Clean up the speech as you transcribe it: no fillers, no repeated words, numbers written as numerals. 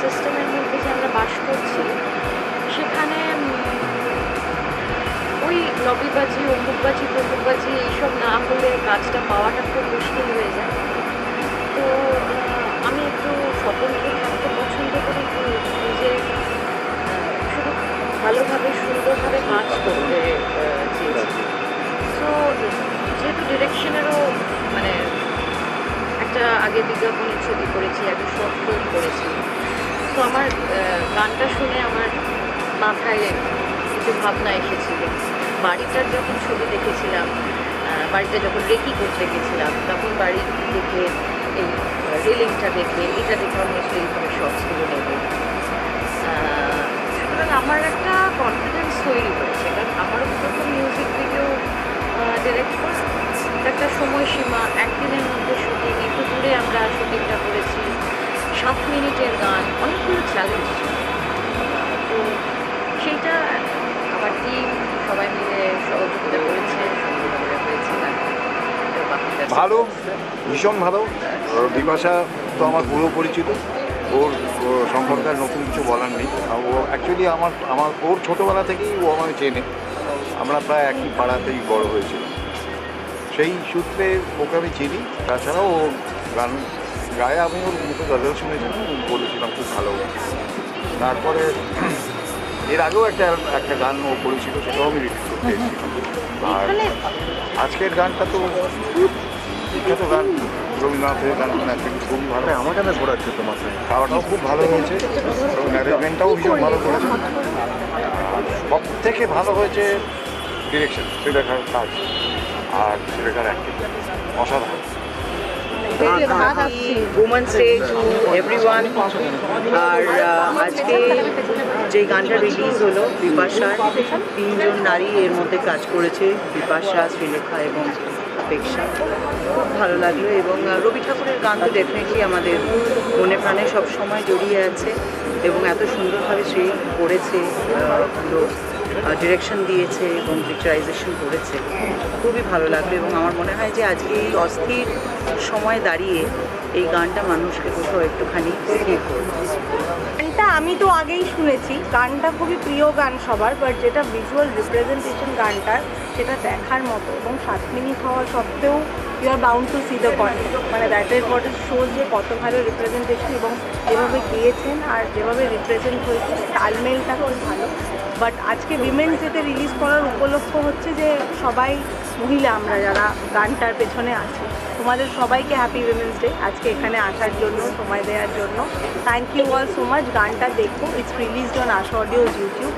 সিস্টেমের মধ্যে যে আমরা বাস করছি সেখানে ওই লবিবাজি অমুকবাজি তমুকবাজি এইসব না হলে কাজটা পাওয়াটা খুব মুশকিল হয়ে যায়। তো আমি একটু স্বতন্ত্র থাকতে পছন্দ করি, একটু নিজে শুধু ভালোভাবে সুন্দরভাবে কাজ করতে চেয়েছি। তো যেহেতু ডিরেকশনেরও মানে একটা আগে বিজ্ঞাপনের ছবি করেছি, একটা শর্ট ফিল্ম করেছি, তো আমার গানটা শুনে আমার মাথায় কিছু ভাবনা এসেছিল। বাড়িটার যখন ছবি দেখেছিলাম, বাড়িটা যখন রেকি করতে গেছিলাম, তখন বাড়ি দেখে এই রেলিংটা দেখে এটা দেখে আমি আসলে এইভাবে শর্টসগুলো নেব। সুতরাং আমার একটা কনফিডেন্স তৈরি হয়েছে, কারণ আমারও প্রথম মিউজিক ভিডিও ডিরেক্ট করা একটা সময়সীমা, একদিনের মধ্যে শুটিং, একটু দূরে আমরা শুটিংটা করেছি, 7 মিনিটের গান, অনেকগুলো চ্যালেঞ্জ ছিল। তো সেইটা আমার টিম সবাই মিলে সহযোগিতা করেছে, সুন্দরভাবে হয়েছে গানটা। ভালো, ভীষণ ভালো। বিপাশা তো আমার পুরো পরিচিত, ওর সম্পর্কে আর নতুন কিছু বলার নেই। ও অ্যাকচুয়ালি আমার ওর ছোটোবেলা থেকেই ও আমাকে চেনে, আমরা প্রায় একই পাড়াতেই বড় হয়েছিলাম, সেই সূত্রে ওকে আমি চিনি। তাছাড়াও ও গান গায়ে, আমি ওর মুখে গজল শুনেছিলাম, বলেছিলাম খুব ভালো। তারপরে এর আগেও একটা গান ও করেছিল, সেটাও আমি রিলিজ করতে এসেছিলাম। আর আজকের গানটা তো বিখ্যাত গান, রবীন্দ্রনাথের গান, খুবই ভালো। আমার গানে ঘোরাচ্ছে তো মাথায়। খাওয়াটাও খুব ভালো হয়েছে এবং ম্যানেজমেন্টটাও ভীষণ ভালো করেছে। সব থেকে ভালো হয়েছে ডিরেকশন, শ্রীলেখার কাজ আর শ্রীলেখার অ্যাক্টিং অসাধারণ। Women's day to everyone. আর আজকে যে গানটা রিলিজ হলো বিপাশার, 3জন নারী এর মধ্যে কাজ করেছে, বিপাশা, শ্রীলেখা এবং অপেক্ষা। খুব ভালো লাগলো। এবং রবি ঠাকুরের গান তো ডেফিনেটলি আমাদের মনে প্রাণে সবসময় জড়িয়ে আছে এবং এত সুন্দরভাবে সে করেছে, পুরো ডিরেকশন দিয়েছে এবং পিকচারাইজেশন করেছে, খুবই ভালো লাগলো। এবং আমার মনে হয় যে আজকে এই অস্থির সময় দাঁড়িয়ে এই গানটা মানুষকে কোথাও একটুখানি স্থির করবে। গানটা আমি তো আগেই শুনেছি, গানটা খুবই প্রিয় গান সবার, বাট যেটা ভিজুয়াল রিপ্রেজেন্টেশন গানটার সেটা দেখার মতো। এবং 7 মিনিট হওয়া সত্ত্বেও you are bound to see the content, মানে that is what is shows যে কত ভালো রিপ্রেজেন্টেশন এবং যেভাবে গিয়েছেন আর যেভাবে রিপ্রেজেন্ট হয়েছে তালমেলটা খুব ভালো। বাট আজকে উইমেন্স ডেতে রিলিজ করার উপলক্ষ হচ্ছে যে সবাই মহিলা আমরা যারা গানটার পেছনে আছি, তোমাদের সবাইকে হ্যাপি উইমেন্স ডে, আজকে এখানে আসার জন্য, সময় দেওয়ার জন্য। Thank you all so much. গানটা দেখো, it's released on Asha audios YouTube.